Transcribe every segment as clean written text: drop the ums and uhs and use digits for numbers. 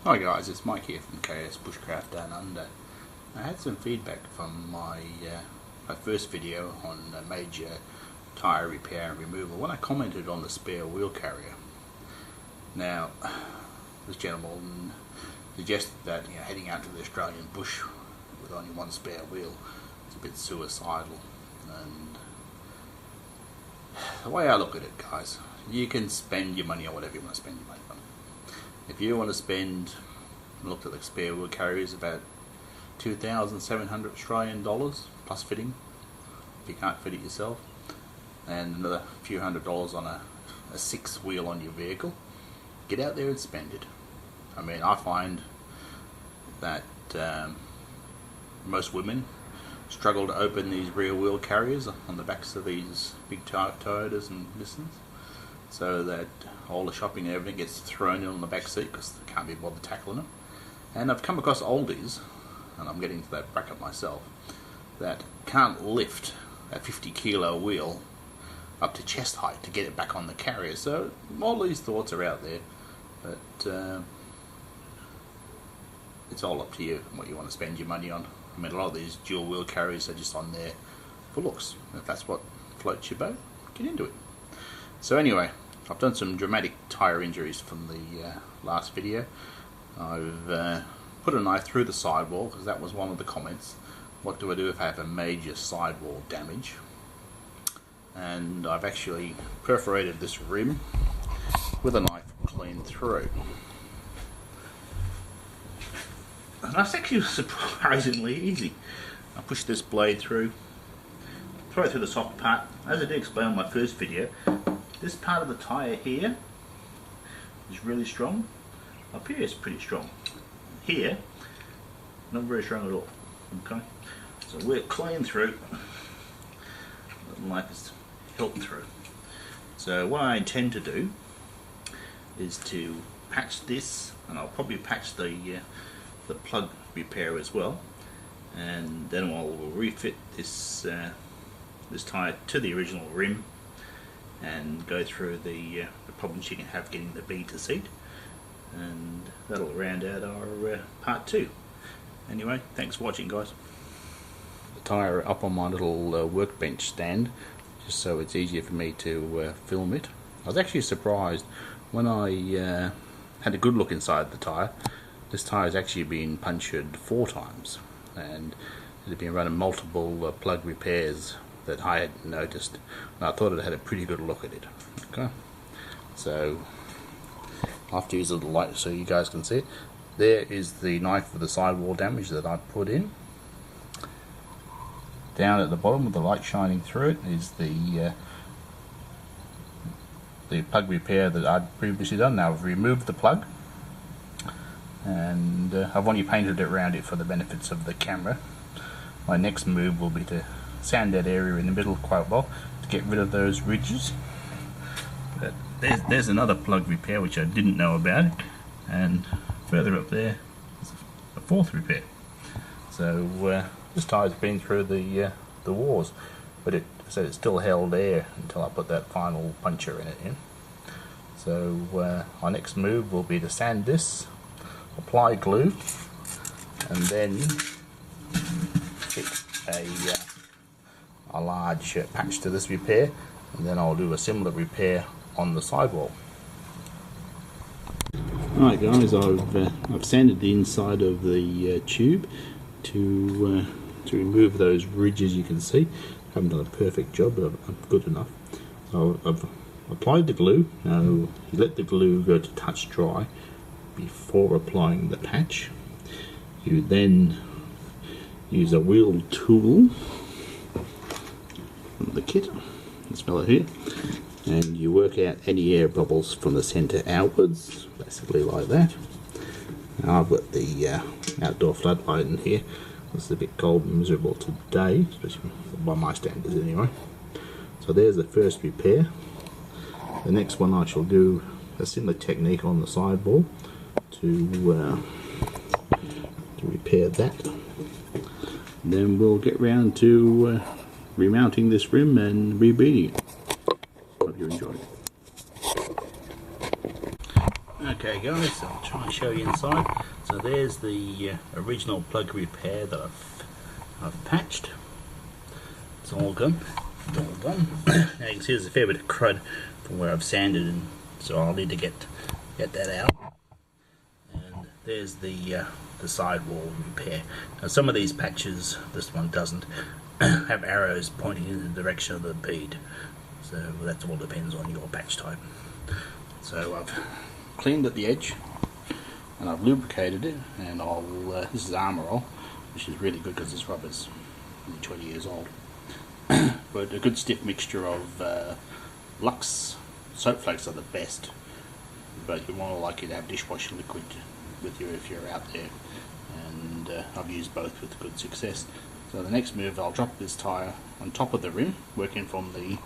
Hi guys, it's Mike here from KS Bushcraft Down Under. I had some feedback from my first video on major tyre repair and removal when I commented on the spare wheel carrier. Now, this gentleman suggested that heading out to the Australian bush with only one spare wheel is a bit suicidal, and the way I look at it, guys, you can spend your money on whatever you want to spend your money on. If you want to spend, I looked at the spare wheel carriers, about 2,700 Australian dollars plus fitting if you can't fit it yourself, and another few $100s on a sixth wheel on your vehicle. Get out there and spend it. I mean, I find that most women struggle to open these rear wheel carriers on the backs of these big Toyotas and Nissans, so that all the shopping and everything gets thrown in on the back seat because they can't be bothered tackling it. And I've come across oldies, and I'm getting to that bracket myself, that can't lift a 50 kilo wheel up to chest height to get it back on the carrier. So all these thoughts are out there, but it's all up to you what you want to spend your money on. I mean, a lot of these dual wheel carriers are just on there for looks. If that's what floats your boat, get into it. So anyway, I've done some dramatic tyre injuries from the last video. I've put a knife through the sidewall because that was one of the comments. What do I do if I have a major sidewall damage? And I've actually perforated this rim with a knife clean through. And that's actually surprisingly easy. I push this blade through, throw it through the soft part. As I did explain in my first video, this part of the tyre here is really strong. Up here is pretty strong. Here, not very strong at all. Okay, so we're clean through. The knife is hilting through. So what I intend to do is to patch this, and I'll probably patch the plug repair as well, and then I'll refit this this tyre to the original rim and go through the problems you can have getting the B to seat, and that'll round out our part 2. Anyway, thanks for watching, guys. The tyre up on my little workbench stand, just so it's easier for me to film it. I was actually surprised when I had a good look inside the tyre. This tyre has actually been punctured 4 times, and it had been running multiple plug repairs that I hadn't noticed, and I thought it had a pretty good look at it. Okay, so I'll have to use a little light so you guys can see it. There is the knife for the sidewall damage that I put in. Down at the bottom with the light shining through it is the plug repair that I'd previously done. Now I've removed the plug, and I've only painted it around it for the benefits of the camera. My next move will be to sand that area in the middle quite well to get rid of those ridges. But there's another plug repair which I didn't know about, and further up there is a 4th repair. So this tire's been through the wars, but it's still held there until I put that final puncture in it in. So our next move will be to sand this, apply glue, and then fit a large patch to this repair, and then I'll do a similar repair on the sidewall. Alright guys, I've sanded the inside of the tube to remove those ridges you can see. I haven't done a perfect job, but I'm good enough. So I've applied the glue. Now you let the glue go to touch dry before applying the patch. You then use a wheel tool from the kit, this fellow here, and you work out any air bubbles from the centre outwards, basically like that. Now I've got the outdoor floodlight in here. It's a bit cold and miserable today, especially by my standards anyway. So there's the first repair. The next one I shall do a similar technique on the sidewall to repair that. Then we'll get round to remounting this rim and rebeading it. Hope you enjoyed it. Okay Okay guys, so I'll try and show you inside. So there's the original plug repair that I've patched. It's all gone. It's all done. Now you can see there's a fair bit of crud from where I've sanded, and so I'll need to get that out. And there's the sidewall repair. Now some of these patches, this one doesn't, have arrows pointing in the direction of the bead. So that all depends on your patch type. So I've cleaned at the edge and I've lubricated it, and this is Armor All, which is really good because this rubber's only 20 years old. But a good stiff mixture of Lux soap flakes are the best, but you're more likely to have dishwashing liquid with you if you're out there, and I've used both with good success. So the next move, I'll drop this tyre on top of the rim, working from the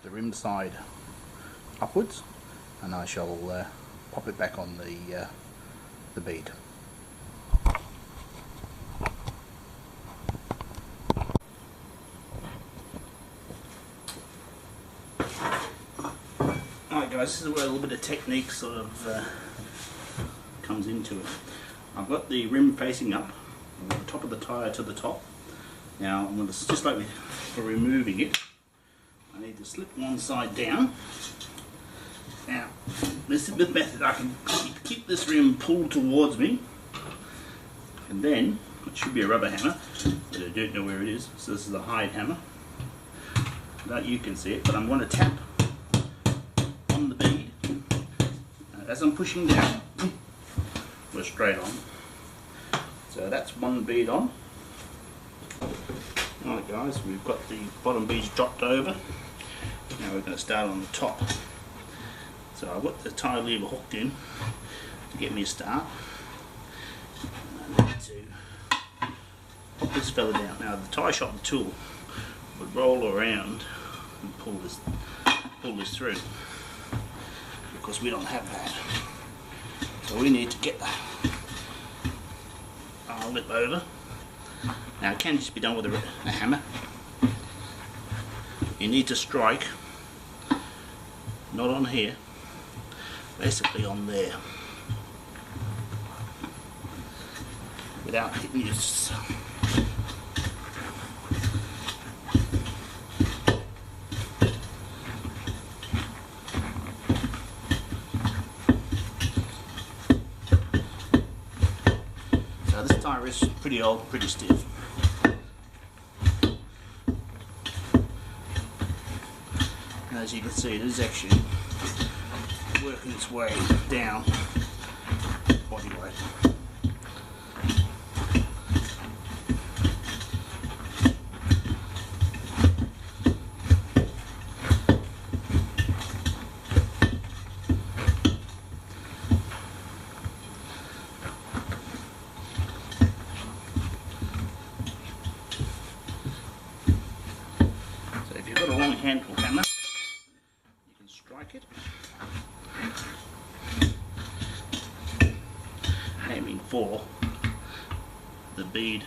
rim side upwards, and I shall pop it back on the bead. Alright guys, this is where a little bit of technique sort of comes into it. I've got the rim facing up, I've got the top of the tyre to the top. Now I'm going to, just like for removing it, I need to slip one side down. Now this is the method I can keep this rim pulled towards me, and then it should be a rubber hammer, but I don't know where it is, so this is a hide hammer. That you can see it, but I'm going to tap on the bead. As I'm pushing down, we're straight on. So that's one bead on. Alright guys, we've got the bottom beads dropped over. Now we're going to start on the top. So I've got the tyre lever hooked in to get me a start. And I need to pop this fella down. Now the tyre shop tool would roll around and pull this through, because we don't have that. So we need to get our lip over. Now it can just be done with a hammer. You need to strike, not on here, basically on there, without hitting this. So this tyre is pretty old, pretty stiff. And as you can see, it is actually working its way down body weight. So if you've got a long handle hammer, you can strike it, aiming for the bead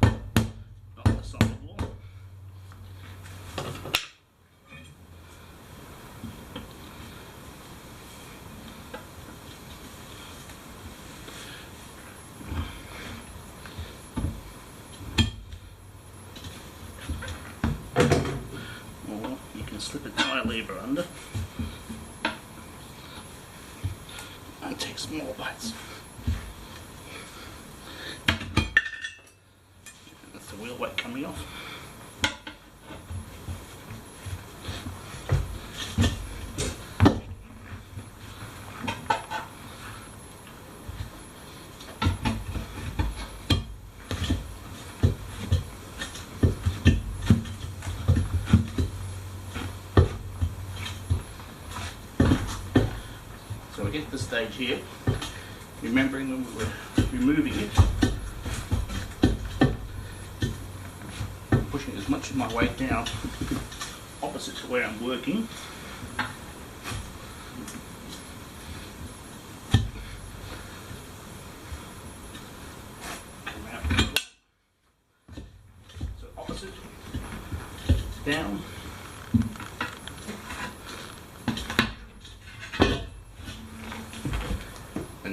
on the solid wall. Or you can slip a tyre lever under and take some more bites. That's the wheel weight coming off. So we get to the stage here, remembering when we're removing it, pushing as much of my weight down opposite to where I'm working. Come out. So opposite, down.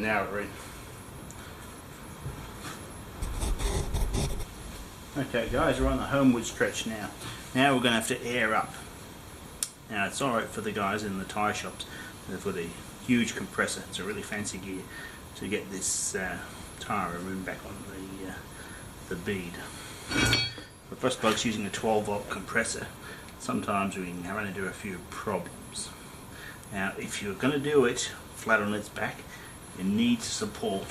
and now we're in. Okay guys, we're on the homeward stretch now. Now we're going to have to air up. Now it's alright for the guys in the tyre shops. They've got a huge compressor. It's a really fancy gear to get this tyre room back on the bead. But for us blokes using a 12-volt compressor, sometimes we can run into a few problems. Now if you're going to do it flat on its back, you need to support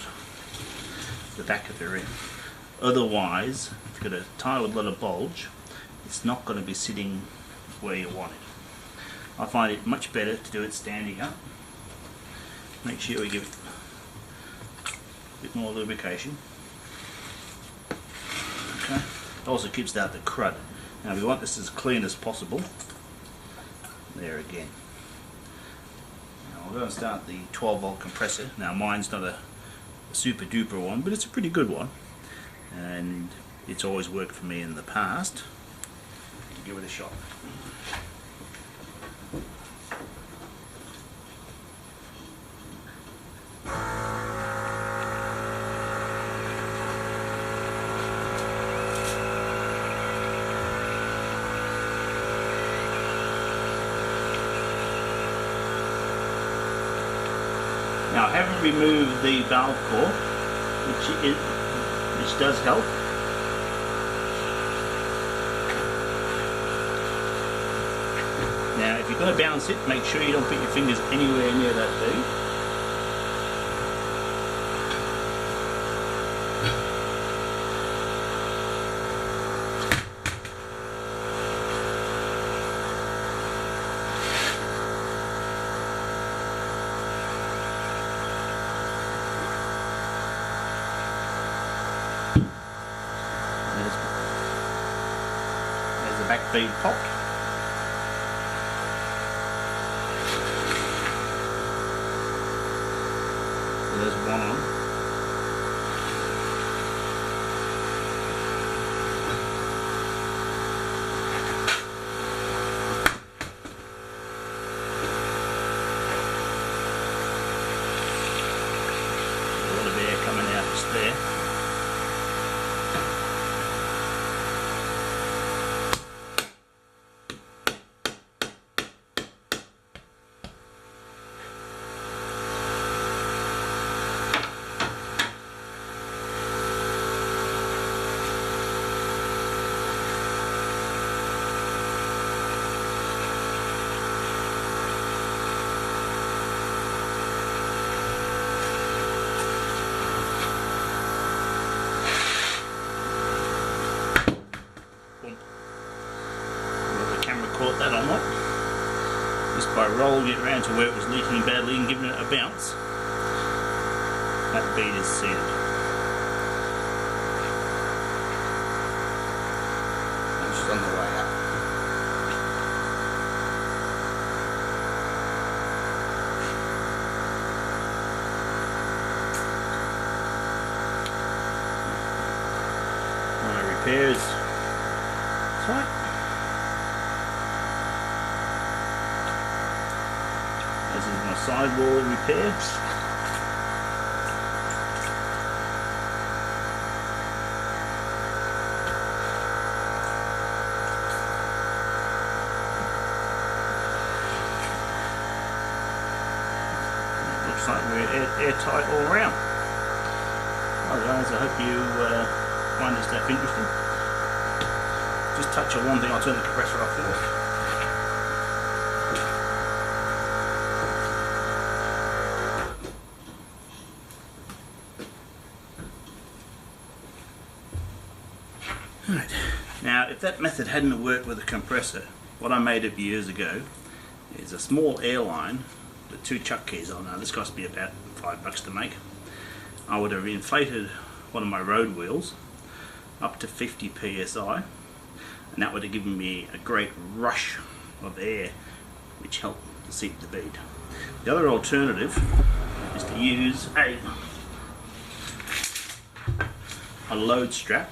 the back of the rim. Otherwise, if you've got a tyre with a lot of bulge, it's not going to be sitting where you want it. I find it much better to do it standing up. Make sure we give it a bit more lubrication. Okay. It also keeps out the crud. Now we want this as clean as possible. There again. Now we're going to start the 12-volt compressor. Now mine's not a super duper one, but it's a pretty good one. And it's always worked for me in the past. Give it a shot. Now I haven't removed the valve core, which does help. Now if you're going to balance it, make sure you don't put your fingers anywhere near that bead. There's the back bead popped. There's one on. A lot of air coming out just there. Caught that or not. Just by rolling it around to where it was leaking badly and giving it a bounce, that bead is seated. And she's on the way up. My repairs tight. This is my sidewall repair. Looks like we're airtight all around. Well guys, I hope you find this stuff interesting. Just touch on one thing, I'll turn the compressor off first. Right. Now if that method hadn't worked with a compressor, what I made up years ago is a small airline with 2 chuck keys on. Now this cost me about $5 to make. I would have inflated one of my road wheels up to 50 psi, and that would have given me a great rush of air which helped to seat the bead. The other alternative is to use a load strap.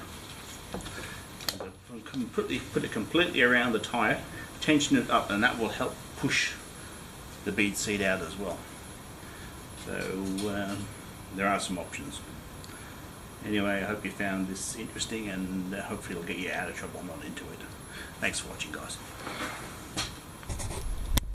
Put it completely around the tyre, tension it up, and that will help push the bead seat out as well. So there are some options. Anyway, I hope you found this interesting, and hopefully it'll get you out of trouble, not into it. Thanks for watching, guys.